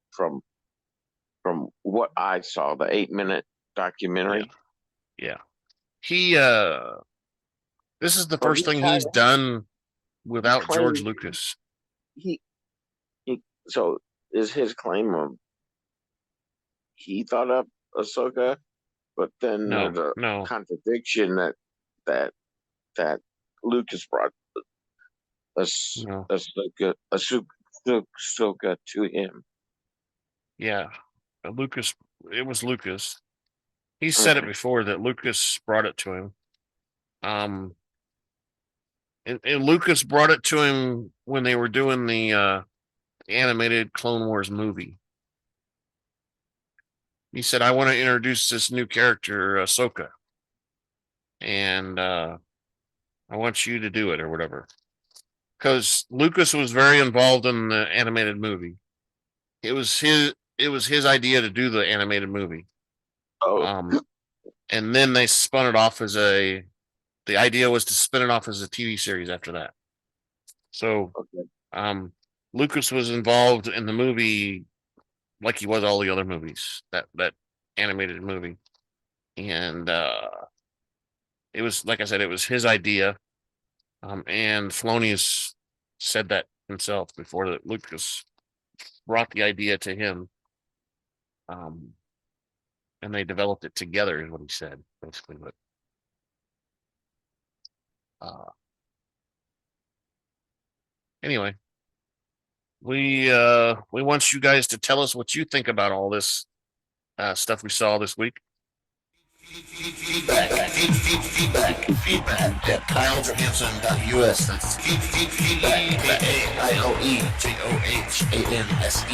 [SPEAKER 3] what I saw, the 8-minute documentary.
[SPEAKER 1] Yeah. He this is the first thing he's done without George Lucas.
[SPEAKER 3] So is his claim of he thought up Ahsoka, but then there's a contradiction that Lucas brought Ahsoka to him.
[SPEAKER 1] Yeah, it was Lucas. He said it before that Lucas brought it to him. And Lucas brought it to him when they were doing the animated Clone Wars movie. He said, "I want to introduce this new character, Ahsoka, and I want you to do it or whatever." Because Lucas was very involved in the animated movie. It was his idea to do the animated movie. And then they spun it off the idea was to spin it off as a TV series after that. So, Lucas was involved in the movie like he was all the other movies, that animated movie. And it was, like I said, it was his idea. And Filoni's said that himself before that Lucas brought the idea to him. And they developed it together, is what he said, basically. But anyway, we want you guys to tell us what you think about all this stuff we saw this week.
[SPEAKER 2] Feedback at KyleJohansson.us. That's feedback, KyleJohansen.us.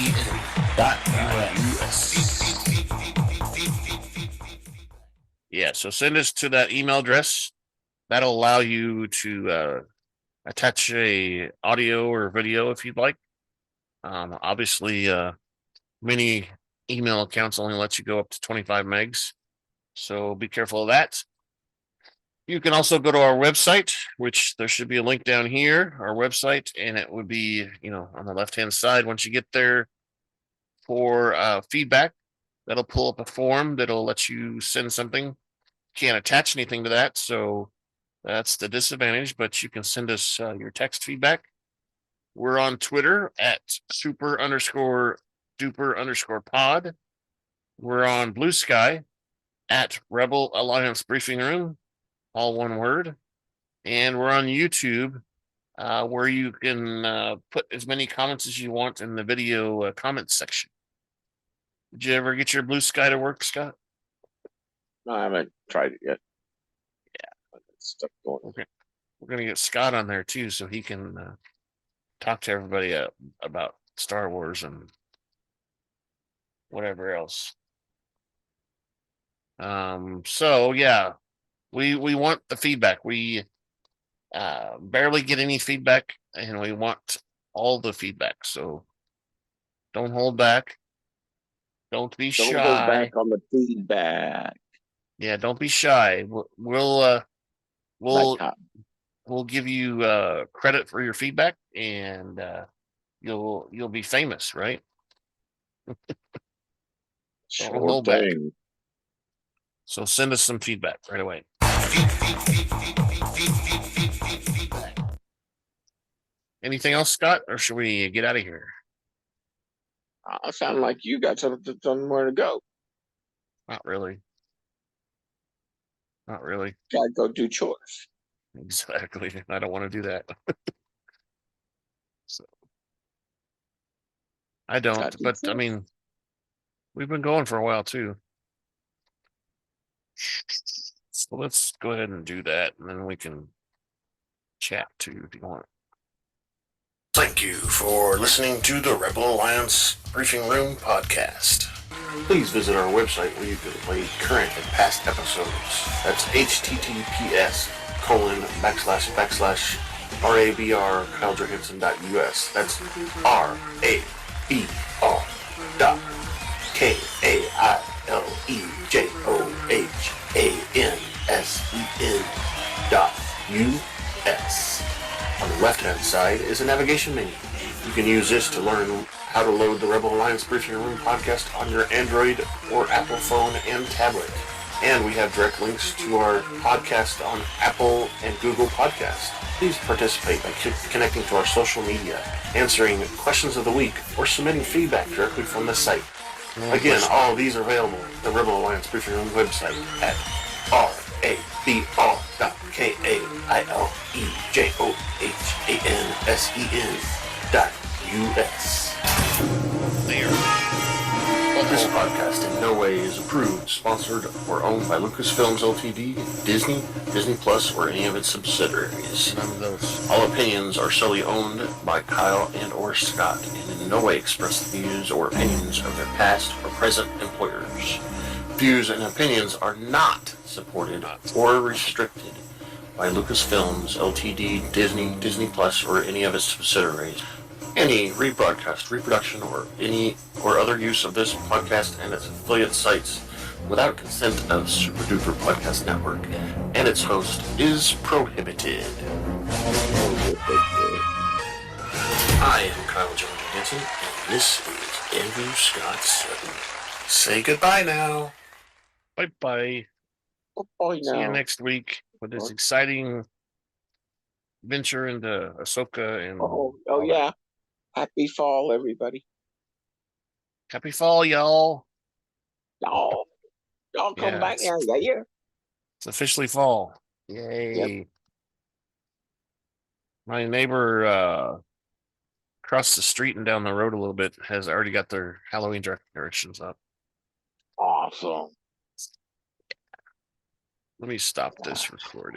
[SPEAKER 1] Yeah, so send us to that email address. That'll allow you to attach a audio or video if you'd like. Obviously, many email accounts only let you go up to 25 megs. So be careful of that. You can also go to our website, which there should be a link down here, our website, and it would be, on the left-hand side. Once you get there for feedback, that'll pull up a form that'll let you send something. Can't attach anything to that, so that's the disadvantage, but you can send us your text feedback. We're on Twitter at super_duper_pod. We're on Blue Sky at Rebel Alliance Briefing Room, all one word. And we're on YouTube, where you can put as many comments as you want in the video comments section. Did you ever get your Blue Sky to work, Scott?
[SPEAKER 3] No, I haven't tried it yet.
[SPEAKER 1] Yeah.
[SPEAKER 3] Stuff going.
[SPEAKER 1] Okay. We're going to get Scott on there too, so he can talk to everybody about Star Wars and whatever else. So yeah, we want the feedback. We barely get any feedback, and we want all the feedback. So don't hold back. Don't be shy.
[SPEAKER 3] Don't hold back on the feedback.
[SPEAKER 1] Yeah, don't be shy. We'll give you credit for your feedback, and you'll be famous, right? Don't hold back. So send us some feedback right away. Anything else, Scott, or should we get out of here?
[SPEAKER 3] Sound like you got somewhere to go.
[SPEAKER 1] Not really.
[SPEAKER 3] Gotta go do chores.
[SPEAKER 1] Exactly. I don't want to do that. So I don't, but I mean, we've been going for a while too. So let's go ahead and do that, and then we can chat too if you want.
[SPEAKER 2] Thank you for listening to the Rebel Alliance Briefing Room podcast. Please visit our website where you can play current and past episodes. That's https://RABR KyleJohansson.us. That's RABR.KyleJohansen.us. On the left-hand side is a navigation menu. You can use this to learn how to load the Rebel Alliance Briefing Room podcast on your Android or Apple phone and tablet. And we have direct links to our podcast on Apple and Google Podcasts. Please participate by connecting to our social media, answering questions of the week, or submitting feedback directly from the site. Again, all of these are available at the Rebel Alliance Briefing Room website at RABR.KyleJohansen.us.
[SPEAKER 1] There.
[SPEAKER 2] This podcast in no way is approved, sponsored, or owned by Lucasfilms Ltd., Disney, Disney Plus, or any of its subsidiaries.
[SPEAKER 1] None of those.
[SPEAKER 2] All opinions are solely owned by Kyle and or Scott, and in no way express the views or opinions of their past or present employers. Views and opinions are not supported or restricted by Lucasfilms Ltd., Disney, Disney Plus, or any of its subsidiaries. Any rebroadcast, reproduction, or any or other use of this podcast and its affiliate sites without consent of Super Duper Podcast Network and its host is prohibited. I am Kyle Johansson, and this is Andrew Scott Sutton. Say goodbye now.
[SPEAKER 1] Bye-bye.
[SPEAKER 3] Bye now.
[SPEAKER 1] See you next week with this exciting venture into Ahsoka and
[SPEAKER 3] Oh yeah. Happy fall, everybody.
[SPEAKER 1] Happy fall, y'all.
[SPEAKER 3] Y'all come back now, yeah.
[SPEAKER 1] It's officially fall. Yay. Yep. My neighbor across the street and down the road a little bit has already got their Halloween decorations up.
[SPEAKER 3] Awesome.
[SPEAKER 1] Let me stop this recording.